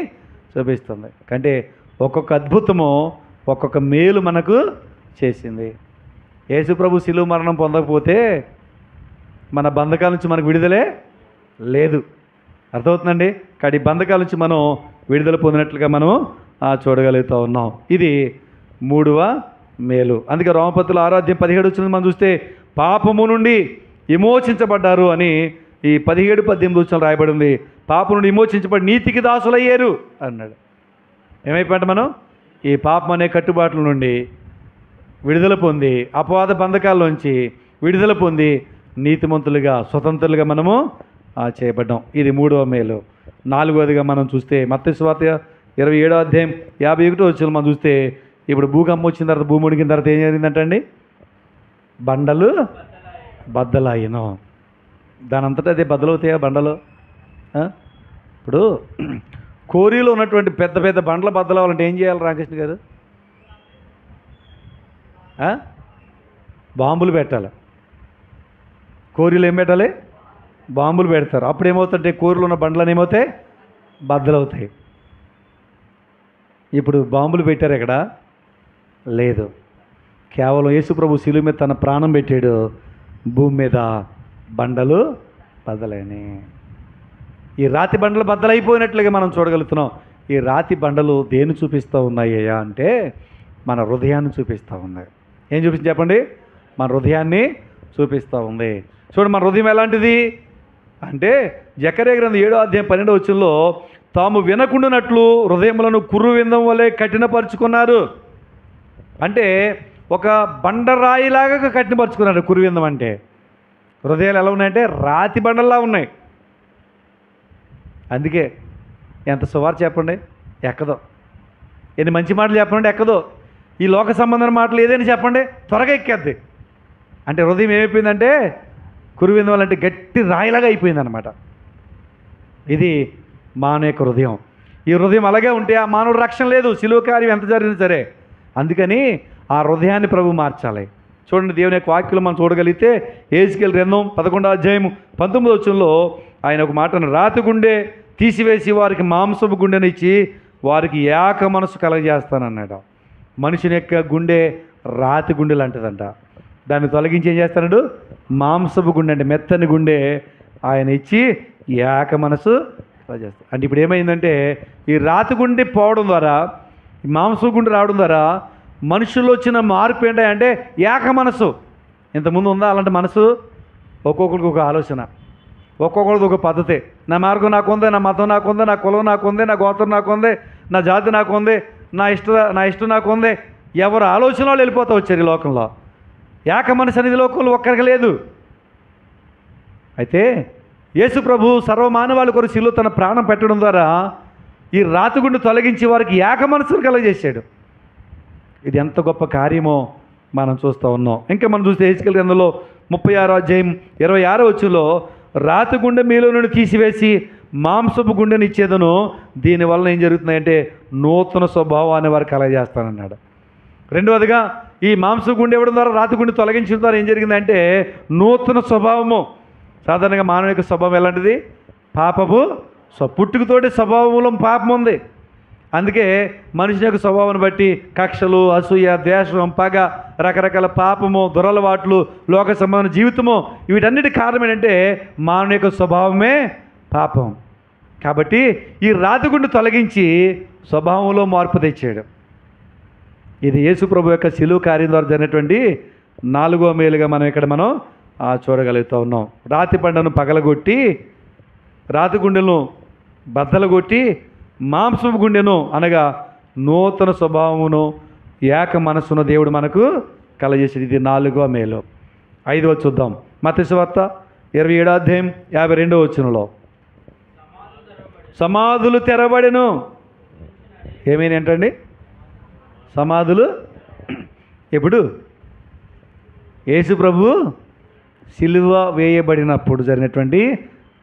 చూపిస్తుంది. అంటే ఒక్కొక్క అద్భుతము ఒక్కొక్క మేలు మనకు చేసింది. యేసు ప్రభు శిలువ మరణం పొందకపోతే మన బంధకాల నుంచి మనకు విడుదలే లేదు. అర్థమవుతుందండి? కానీ బంధకాల నుంచి మనం విడుదల పొందినట్లుగా మనం చూడగలుగుతూ ఉన్నాం. ఇది 3వ మేలు. అందుకే రోమపత్రుల 6:17 వచ్చింది మనం చూస్తే పాపము నుండి విమోచించబడ్డారు అని ఈ 17-18 వచనాలు రాయబడి ఉంది. పాపం నుండి విమోచించబడి నీతికి దాసులయ్యారు అన్నాడు. ఏమైపోయాట మనం ఈ పాపం అనే కట్టుబాట్ల నుండి విడుదల పొంది, అపవాద బంధకాల్లోంచి విడుదల పొంది నీతిమంతులుగా స్వతంత్రులుగా మనము చేయబడ్డాం. ఇది 3వ మేలు. 4వదిగా మనం చూస్తే మత్తయి సువార్త 27:51 వచనం మనం చూస్తే ఇప్పుడు భూకంపం వచ్చిన తర్వాత, భూమి ఉడికిన తర్వాత ఏం జరిగిందంటండి? బండలు బద్దలాయను. దాని అంతటా అదే బద్దలవుతాయా బండలు? ఇప్పుడు కోరిలో ఉన్నటువంటి పెద్ద పెద్ద బండల బద్దలవ్వాలంటే ఏం చేయాలి రామకృష్ణ గారు? బాంబులు పెట్టాలి. కోరిలో ఏం పెట్టాలి? బాంబులు పెడతారు. అప్పుడు ఏమవుతుంటే కోరిలో ఉన్న బండ్లను ఏమవుతాయి? బద్దలవుతాయి. ఇప్పుడు బాంబులు పెట్టారు ఎక్కడ? లేదు. కేవలం యేసుప్రభు శిలువ మీద తన ప్రాణం పెట్టాడు, భూమి మీద బండలు బద్దలైనవి. ఈ రాతి బండలు బద్దలైపోయినట్లుగా మనం చూడగలుగుతున్నాం. ఈ రాతి బండలు దేన్ని చూపిస్తూ ఉన్నాయ్యా అంటే మన హృదయాన్ని చూపిస్తూ ఉన్నాయి. ఏం చూపించి చెప్పండి? మన హృదయాన్ని చూపిస్తూ ఉంది. చూడండి, మన హృదయం ఎలాంటిది అంటే జకర్యా గ్రంథం 7:12 వచనంలో తాము వినకుండానట్లు హృదయములను కుర్రు విందం వలె కఠినపరుచుకున్నారు. అంటే ఒక బండరాయిలాగా కఠినపరుచుకున్నారు. కురువిందం అంటే హృదయాలు ఎలా ఉన్నాయంటే రాతి బండల్లా ఉన్నాయి. అందుకే ఎంత సువార్త చెప్పండి ఎక్కదో, ఎన్ని మంచి మాటలు చెప్పండి ఎక్కదో, ఈ లోక సంబంధమైన మాటలు ఏదైనా చెప్పండి త్వరగా ఎక్కేద్ది. అంటే హృదయం ఏమైపోయిందంటే కురువిందం అంటే గట్టి రాయిలాగా అయిపోయిందనమాట. ఇది మానవ యొక్క హృదయం. ఈ హృదయం అలాగే ఉంటే ఆ మానవుడు రక్షణ లేదు, శిలువ కార్యం ఎంత జరిగినా సరే. అందుకని ఆ హృదయాన్ని ప్రభు మార్చాలి. చూడండి, దేవుని యొక్క వాక్యలు మనం చూడగలిగితే హెజ్కేలు గ్రంథం 11:19 వచనంలో ఆయన ఒక మాటను, రాతి గుండె తీసివేసి వారికి మాంసపు గుండెనిచ్చి వారికి ఏక మనసు కలగజేస్తానన్నాడు. మనుషుని యొక్క గుండె రాతి గుండె లాంటిదంట. దాన్ని తొలగించి ఏం చేస్తాడు? మాంసపు గుండె అంటే మెత్తని గుండె ఆయన ఇచ్చి ఏక మనసు కలగజేస్తాడు. అంటే ఇప్పుడు ఏమైందంటే ఈ రాతి గుండె పోవడం ద్వారా, ఈ మాంసపు గుండె రావడం ద్వారా మనుషుల్లో వచ్చిన మార్పు ఏంటంటే ఏక మనసు. ఇంతకుముందు ఉందా అలాంటి మనసు? ఒక్కొక్కరికి ఒక ఆలోచన, ఒక్కొక్కరిది ఒక పద్ధతి. నా మార్గం నాకు ఉంది, నా మతం నాకు ఉంది, నా కులం నాకు ఉంది, నా గోత్రం నాకు ఉంది, నా జాతి నాకు ఉంది, నా ఇష్టం నాకు ఉంది. ఎవరు ఆలోచనలో వెళ్ళిపోతూ వచ్చారు ఈ లోకంలో. ఏక మనసు అనేది లోకంలో ఒక్కరికి లేదు. అయితే యేసు ప్రభు సర్వమానవాళి కొరకు శిలువ తన ప్రాణం పెట్టడం ద్వారా ఈ రాతిగుండు తొలగించి వారికి ఏక మనసును కలగజేశాడు. ఇది ఎంత గొప్ప కార్యమో మనం చూస్తూ ఉన్నాం. ఇంకా మనం చూస్తే హెజ్కేలు గ్రంథంలో 36:26 వచనంలో రాతి గుండె మీలో నుండి తీసివేసి మాంసపు గుండెని ఇచ్చేదను, దీనివల్ల ఏం జరుగుతుందంటే నూతన స్వభావాన్ని వారు కలగజేస్తానన్నాడు. రెండవదిగా ఈ మాంసపు గుండె ఇవ్వడం ద్వారా రాతి గుండె తొలగించడం ద్వారా ఏం జరిగిందంటే నూతన స్వభావము. సాధారణంగా మానవ యొక్క స్వభావం ఎలాంటిది? పాపపు పుట్టుకతోటి స్వభావంలో పాపం ఉంది. అందుకే మనిషి యొక్క స్వభావాన్ని బట్టి కక్షలు, అసూయ, ద్వేషం, పగ, రకరకాల పాపము, దురలవాట్లు, లోక సంబంధమైన జీవితము, వీటన్నిటి కారణం ఏంటంటే మానవ యొక్క స్వభావమే పాపం. కాబట్టి ఈ రాతిగుండు తొలగించి స్వభావంలో మార్పు తెచ్చాడు. ఇది యేసు ప్రభు యొక్క శిలువ కార్యం ద్వారా జరిగినటువంటి 4వ మేలుగా మనం ఇక్కడ చూడగలుగుతూ ఉన్నాం. రాతి బండను పగలగొట్టి, రాతి గుండెను బద్దలగొట్టి, మాంసపు గుండెను అనగా నూతన స్వభావమును ఏక మనస్సును దేవుడు మనకు కలగజేసేది. ఇది 4వ మేలు. 5వ చూద్దాం. మత్తయి సువార్త 27:52 వచనంలో సమాధులు తెరబడెను. ఏమైనా ఏంటండి సమాధులు? ఎప్పుడు? యేసు ప్రభు శిలువ వేయబడినప్పుడు జరిగినటువంటి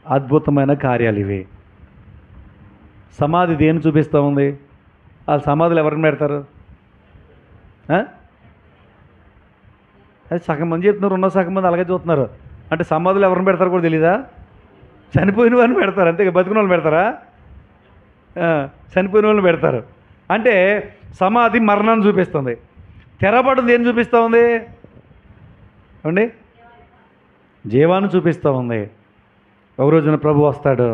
అద్భుతమైన కార్యాలు ఇవి. సమాధి దేన్ని చూపిస్తూ ఉంది? ఆ సమాధులు ఎవరిని పెడతారు? అది సగం మంది చెప్తున్నారు, ఉన్న సగం మంది అలాగే చూస్తున్నారు. అంటే సమాధులు ఎవరిని పెడతారు కూడా తెలీదా? చనిపోయిన వారిని పెడతారు, అంతే. బతికిన వాళ్ళని పెడతారా? చనిపోయిన వాళ్ళని పెడతారు. అంటే సమాధి మరణాన్ని చూపిస్తుంది. తెరబడింది ఏం చూపిస్తూ ఉంది అండి? జీవాన్ని చూపిస్తూ ఉంది. ఒక రోజున ప్రభు వస్తాడు.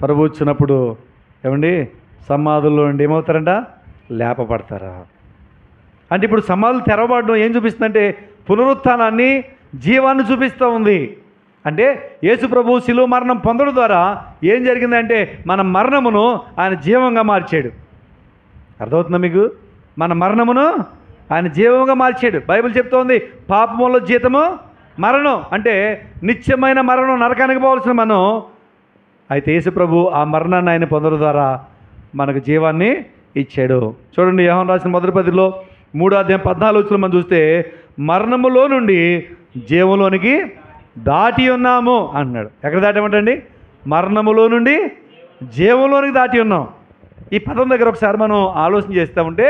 ప్రభు వచ్చినప్పుడు ఏమండి సమాధుల్లో నుండి ఏమవుతారంట? లేపబడతారా. అంటే ఇప్పుడు సమాధులు తెరవబడడం ఏం చూపిస్తుందంటే పునరుత్థానాన్ని, జీవాన్ని చూపిస్తూ ఉంది. అంటే యేసు ప్రభు శిలువ మరణం పొందడం ద్వారా ఏం జరిగిందంటే మన మరణమును ఆయన జీవంగా మార్చాడు. అర్థమవుతుందా మీకు? మన మరణమును ఆయన జీవంగా మార్చాడు. బైబిల్ చెప్తోంది పాపములో జీతము మరణం. అంటే నిత్యమైన మరణం, నరకానికి పోవాల్సిన మనం. అయితే యేసు ప్రభు ఆ మరణాన్ని ఆయన పొందడం ద్వారా మనకు జీవాన్ని ఇచ్చాడు. చూడండి, యోహాను రాసిన మొదటి పత్రికలో 3:14 మనం చూస్తే మరణములో నుండి జీవంలోనికి దాటి ఉన్నాము అన్నాడు. ఎక్కడ దాటామంటండి? మరణములో నుండి జీవంలోనికి దాటి ఉన్నాం. ఈ పదం దగ్గర ఒకసారి మనం ఆలోచన చేస్తూ ఉంటే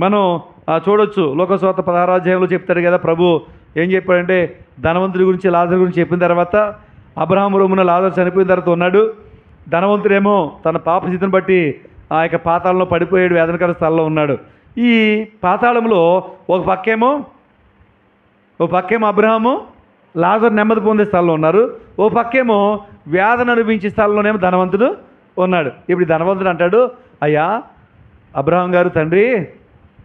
మనం చూడొచ్చు. లోకసువార్త 16వ అధ్యాయంలో చెప్తాడు కదా ప్రభు. ఏం చెప్పాడంటే ధనవంతుడి గురించి, లాజరు గురించి చెప్పిన తర్వాత అబ్రహాము రొమ్మున లాజరు చనిపోయిన తర్వాత ఉన్నాడు. ధనవంతుడేమో తన పాపస్థితిని బట్టి ఆ యొక్క పాతాళంలో పడిపోయాడు, వేదనకర స్థలంలో ఉన్నాడు. ఈ పాతాళంలో ఒక పక్కేమో అబ్రహాము, లాజరు నెమ్మది పొందే స్థలంలో ఉన్నారు. ఓ పక్కేమో వేదన అనుభవించే స్థలంలోనేమో ధనవంతుడు ఉన్నాడు. ఇప్పుడు ధనవంతుడు అంటాడు, అయ్యా అబ్రహాం గారు తండ్రి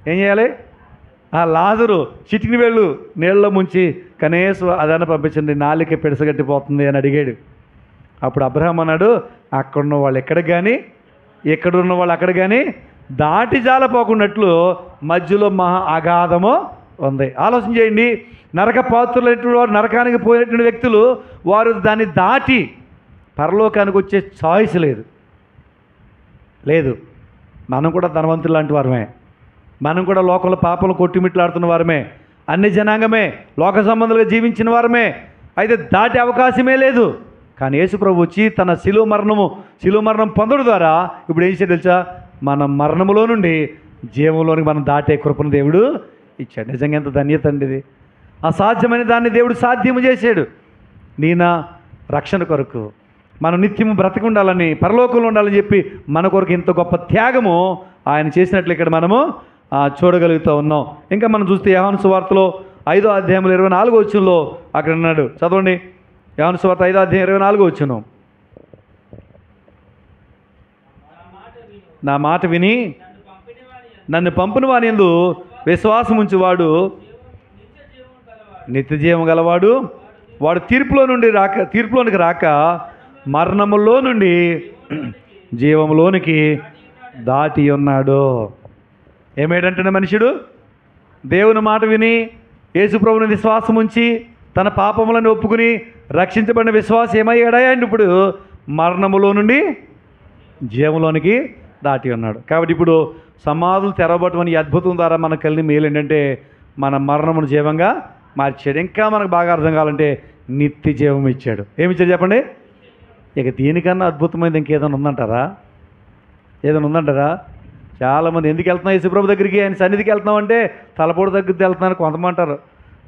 ఏం చేయాలి? ఆ లాజరు చిటికిన వేళ్ళు నీళ్ళలో ముంచి కనీసం అదన్న పంపించండి, నాలిక పెడసగట్టిపోతుంది అని అడిగాడు. అప్పుడు అబ్రహాం అన్నాడు, అక్కడున్న వాళ్ళు ఎక్కడికి కానీ, ఎక్కడున్న వాళ్ళు అక్కడ కానీ దాటి జాలపోకున్నట్లు మధ్యలో మహా అగాధము ఉంది. ఆలోచన చేయండి. నరక పాత్రులైనటువంటి వారు, నరకానికి పోయినటువంటి వ్యక్తులు, వారు దాన్ని దాటి పరలోకానికి వచ్చే చాయిస్ లేదు. మనం కూడా ధనవంతులు లాంటి వారమే. మనం కూడా లోకంలో పాపలు కొట్టిమిట్లాడుతున్న వారమే. అన్ని జనాంగమే, లోక సంబంధాలుగా జీవించిన వారమే. అయితే దాటే అవకాశమే లేదు. కానీ యేసు ప్రభు వచ్చి తన శిలువ మరణం పొందడం ద్వారా ఇప్పుడు ఏం చేయాలి తెలుసా? మన మరణములో నుండి జీవంలోనికి మనం దాటే కృపను దేవుడు ఇచ్చాడు. నిజంగా ఎంత ధన్యత అండి ఇది. అసాధ్యమైన దాన్ని దేవుడు సాధ్యము చేశాడు. నీ నా రక్షణ కొరకు, మనం నిత్యము బ్రతికుండాలని, పరలోకంలో ఉండాలని చెప్పి మన కొరకు ఇంత గొప్ప త్యాగము ఆయన చేసినట్లు ఇక్కడ మనము చూడగలుగుతూ ఉన్నాం. ఇంకా మనం చూస్తే యోహాను సువార్తలో 5వ అధ్యాయంలో 24వ వచనంలో అక్కడ ఉన్నాడు. చదవండి, యోహాను సువార్త 5వ అధ్యాయం 24వ వచనం. నా మాట విని నన్ను పంపిన వాని యందు విశ్వాసం ఉంచువాడు నిత్య జీవం గలవాడు. వాడు తీర్పులోనికి రాక మరణములో నుండి జీవంలోనికి దాటి ఉన్నాడు. ఏమేడంటే మనుషుడు దేవుని మాట విని యేసుప్రభుని విశ్వాసం ఉంచి తన పాపములను ఒప్పుకుని రక్షించబడిన విశ్వాసం ఏమయ్యాడా అండి? ఇప్పుడు మరణములో నుండి జీవంలోనికి దాటి ఉన్నాడు. కాబట్టి ఇప్పుడు సమాధులు తెరవబడటం ఈ అద్భుతం ద్వారా మనకు కలిగిన మేలు ఏంటంటే మన మరణమును జీవంగా మార్చాడు. ఇంకా మనకు బాగా అర్థం కావాలంటే నిత్య జీవం ఇచ్చాడు. ఏమి ఇచ్చాడు చెప్పండి? ఇక దీనికన్నా అద్భుతమైనది ఇంకేదైనా ఉందంటారా? చాలామంది ఎందుకు వెళ్తున్నాం యేసుప్రభు దగ్గరికి, ఆయన సన్నిధికి వెళ్తున్నాం అంటే తలపోటు తగ్గితే వెళ్తున్నాను కొంతమంది అంటారు.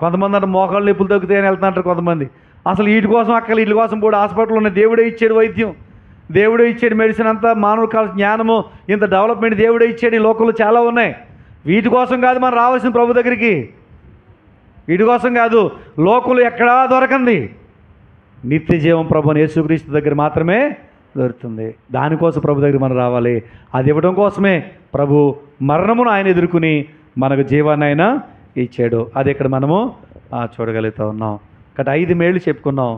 కొంతమంది అంటే మోకాళ్ళు నొప్పులు తగ్గుతాయని వెళ్తున్నారు కొంతమంది. అసలు వీటి కోసం వీటి కోసం కూడా హాస్పిటల్ ఉన్న దేవుడే ఇచ్చాడు వైద్యం, దేవుడే ఇచ్చాడు మెడిసిన్ అంతా. మానవుడు కావాల్సిన జ్ఞానము, ఇంత డెవలప్మెంట్ దేవుడే ఇచ్చాడు. ఈ లోకంలో చాలా ఉన్నాయి. వీటి కోసం కాదు మనం రావాల్సిన ప్రభు దగ్గరికి, వీటి కోసం కాదు. లోకంలో ఎక్కడా దొరకంది నిత్య జీవం ప్రభుని యేసుక్రీస్తు దగ్గర మాత్రమే దొరుకుతుంది. దానికోసం ప్రభు దగ్గర మనం రావాలి. అది ఇవ్వడం కోసమే ప్రభు మరణమును ఆయన ఎదుర్కొని మనకు జీవాన్ని ఆయన ఇచ్చాడు. అది ఇక్కడ మనము చూడగలుగుతూ ఉన్నాం. కాబట్టి 5 మేళ్ళు చెప్పుకున్నాం.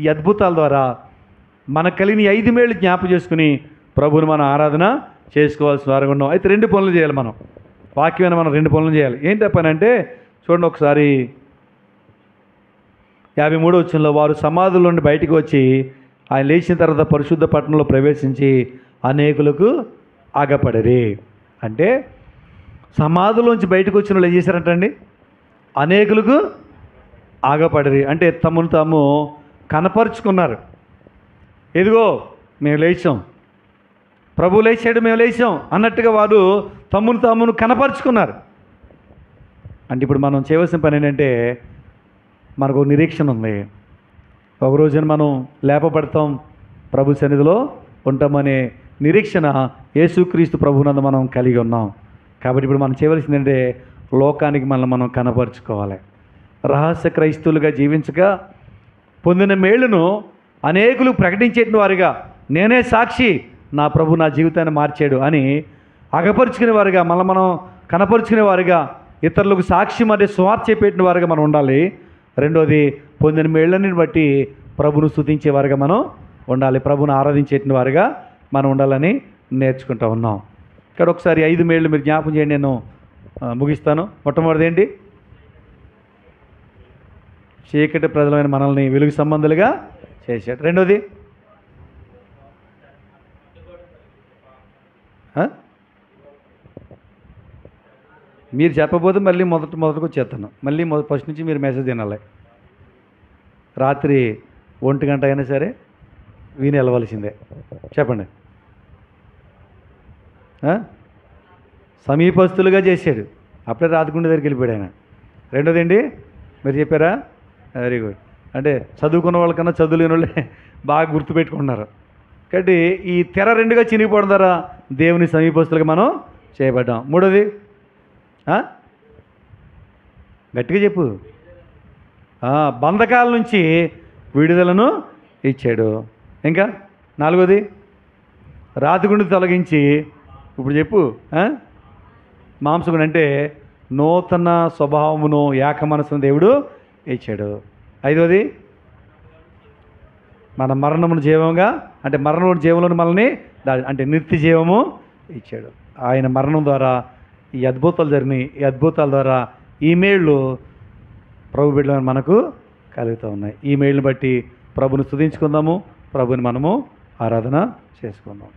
ఈ అద్భుతాల ద్వారా మనకు కలిగిన 5 మేళ్ళు జ్ఞాపకం చేసుకుని ప్రభువుని మనం ఆరాధన చేసుకోవాల్సిన వారంగా ఉన్నాం. అయితే 2 పనులు చేయాలి. మనం వాక్యమైన మనం 2 పనులు చేయాలి. ఏంటి పని అంటే చూడండి ఒకసారి 53వ వచనంలో వారు సమాధుల నుండి బయటికి వచ్చి ఆయన లేచిన తర్వాత పరిశుద్ధ పట్టణంలో ప్రవేశించి అనేకులకు ఆగపడరి. అంటే సమాధుల్లోంచి బయటకు వచ్చిన వాళ్ళు ఏం చేశారంటండి? అనేకులకు ఆగపడరి. అంటే తమను తాము కనపరుచుకున్నారు. ఇదిగో మేము లేచాం, ప్రభు లేచాడు మేము లేచాం అన్నట్టుగా వారు తమ్మును కనపరుచుకున్నారు. అంటే ఇప్పుడు మనం చేయవలసిన పని ఏంటంటే మనకు నిరీక్షణ ఉంది. ఒక రోజున మనం లేపబడతాం, ప్రభు సన్నిధిలో ఉంటామనే నిరీక్షణ యేసుక్రీస్తు ప్రభువునందు మనం కలిగి ఉన్నాం. కాబట్టి ఇప్పుడు మనం చేయవలసింది ఏంటంటే లోకానికి మనం కనపరుచుకోవాలి. రహస్య క్రైస్తవులుగా జీవించగా పొందిన మేలును అనేకులు ప్రకటించేటి వారుగా, నేనే సాక్షి, నా ప్రభు నా జీవితాన్ని మార్చాడు అని అగపరుచుకునే వారుగా, మనం కనపరుచుకునే వారుగా, ఇతరులకు సాక్షి మరియు సువార్త చెప్పేటిన వారుగా మనం ఉండాలి. రెండోది, పొందిన మేళ్ళని బట్టి ప్రభును స్తుతించే వారుగా మనం ఉండాలి. ప్రభును ఆరాధించేటిన వారుగా మనం ఉండాలని నేర్చుకుంటూ ఉన్నాం. ఇక్కడ ఒకసారి 5 మేళ్ళు మీరు జ్ఞాపకం చేయండి, నేను ముగిస్తాను. మొట్టమొదటిది ఏంటి? చీకటి ప్రజలైన మనల్ని వెలుగు సంబంధులుగా చేశాడు. రెండోది, మీరు చెప్పబోతే మళ్ళీ మొదటికి వచ్చేస్తాను. మళ్ళీ ఫస్ట్ నుంచి మీరు మెసేజ్ తినాలి. రాత్రి 1 గంట అయినా సరే విని వెళ్ళవలసిందే. చెప్పండి. సమీపస్తులుగా చేశాడు, అప్పుడే రాతిగుండ దగ్గరికి వెళ్ళిపోయాడు ఆయన. రెండోది ఏంటి మీరు చెప్పారా? Very good. అంటే చదువుకున్న వాళ్ళకన్నా చదువులేని వాళ్ళే బాగా గుర్తుపెట్టుకుంటున్నారు. కాబట్టి ఈ తెర 2గా చినిగిపోవడం ద్వారా దేవుని సమీపస్తులుగా మనం చేయబడ్డాం. మూడోది గట్టిగా చెప్పు. బంధకాల నుంచి విడుదలను ఇచ్చాడు. ఇంకా 4వది, రాతిగుండు తొలగించి, ఇప్పుడు చెప్పు, మాంసగుడు అంటే నూతన స్వభావమును ఏక మనసును దేవుడు ఇచ్చాడు. 5వది, మన మరణమును జీవంగా, అంటే మరణమును జీవంలోని మనల్ని అంటే నిత్య జీవము ఇచ్చాడు. ఆయన మరణం ద్వారా ఈ అద్భుతాలు జరిగినాయి. ఈ అద్భుతాల ద్వారా ఈ మేళ్ళు ప్రభు బిడ్డలను మనకు కలుగుతూ ఉన్నాయి. ఈ మేళ్ళని బట్టి ప్రభుని స్తుతించుకుందాము, ప్రభుని మనము ఆరాధన చేసుకుందాం.